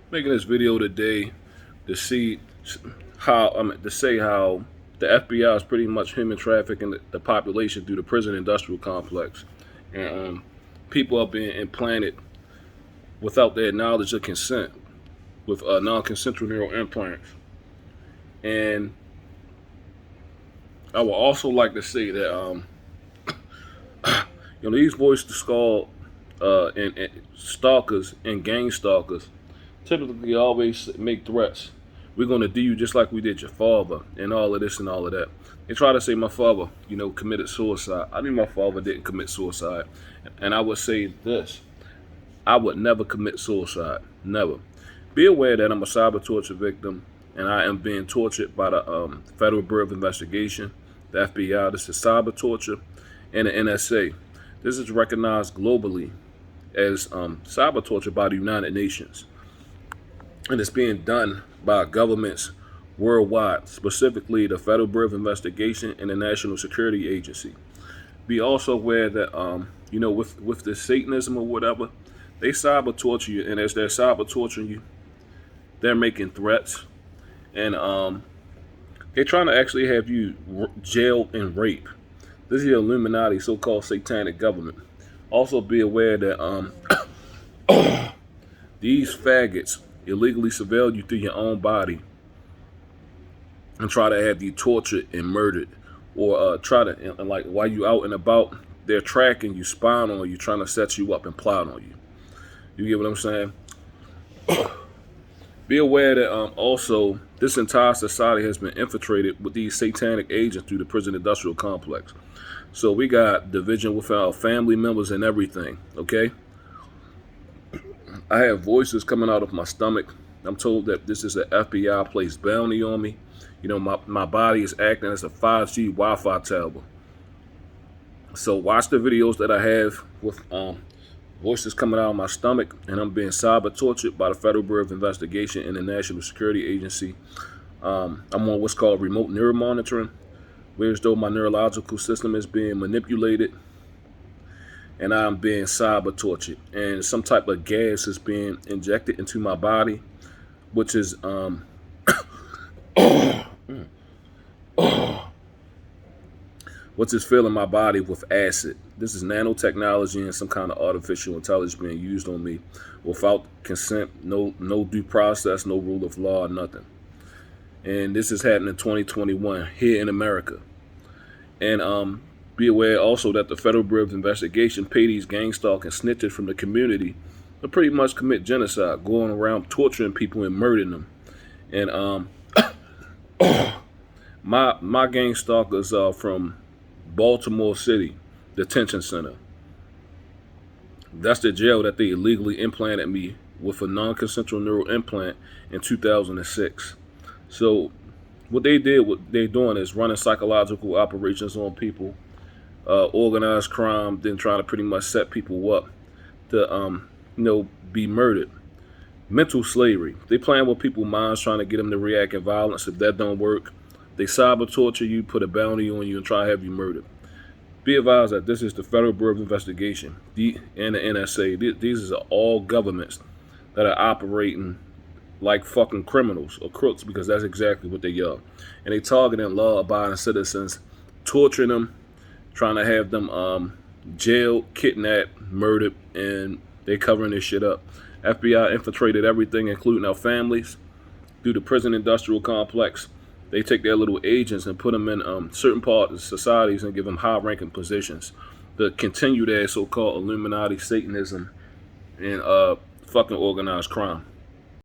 Making this video today to see to say how the FBI is pretty much human trafficking the population through the prison industrial complex, and people are being implanted without their knowledge or consent with non-consensual neural implants. And I would also like to say that these voices called and stalkers and gang stalkers typically always make threats. We're gonna do you just like we did your father, and all of this and all of that. They try to say my father, committed suicide. I knew my father didn't commit suicide, and I would say this: I would never commit suicide, never. Be aware that I'm a cyber torture victim, and I am being tortured by the Federal Bureau of Investigation, the FBI. This is cyber torture, and the NSA. This is recognized globally as cyber torture by the United Nations. And it's being done by governments worldwide, specifically the Federal Bureau of Investigation and the National Security Agency. Be also aware that, with the Satanism or whatever, they cyber torture you, and as they're cyber torturing you, they're making threats, and they're trying to actually have you jailed and raped. This is the Illuminati, so-called satanic government. Also, be aware that these faggots illegally surveil you through your own body and try to have you tortured and murdered, or try to, like, while you out and about, they're tracking you, spying on you, trying to set you up and plot on you. You get what I'm saying? Be aware that also this entire society has been infiltrated with these satanic agents through the prison industrial complex. So we got division with our family members and everything, okay? I have voices coming out of my stomach. I'm told that this is an FBI placed bounty on me. My body is acting as a 5G Wi-Fi tower. So watch the videos that I have with voices coming out of my stomach, and I'm being cyber tortured by the Federal Bureau of Investigation and the National Security Agency. I'm on what's called remote neuromonitoring, whereas though my neurological system is being manipulated, and I'm being cyber tortured, and some type of gas is being injected into my body, which is filling my body with acid. This is nanotechnology and some kind of artificial intelligence being used on me without consent, no due process, no rule of law, nothing. And this is happening in 2021 here in America. And be aware also that the Federal Bureau of Investigation pay these gangstalking snitches from the community to pretty much commit genocide, going around torturing people and murdering them. And my gang stalkers are from Baltimore City Detention Center. That's the jail that they illegally implanted me with a non-consensual neural implant in 2006. So what they're doing is running psychological operations on people, organized crime, then trying to pretty much set people up to be murdered. Mental slavery. They playing with people's minds, trying to get them to react in violence. If that don't work, they cyber torture you, put a bounty on you, and try to have you murdered. Be advised that this is the Federal Bureau of Investigation and the NSA. These are all governments that are operating like fucking criminals or crooks, because that's exactly what they are. And they targeting law-abiding citizens, torturing them, trying to have them jailed, kidnapped, murdered, and they covering this shit up. FBI infiltrated everything, including our families, through the prison industrial complex. They take their little agents and put them in certain parts of societies and give them high-ranking positions to continue their so-called Illuminati, Satanism, and fucking organized crime.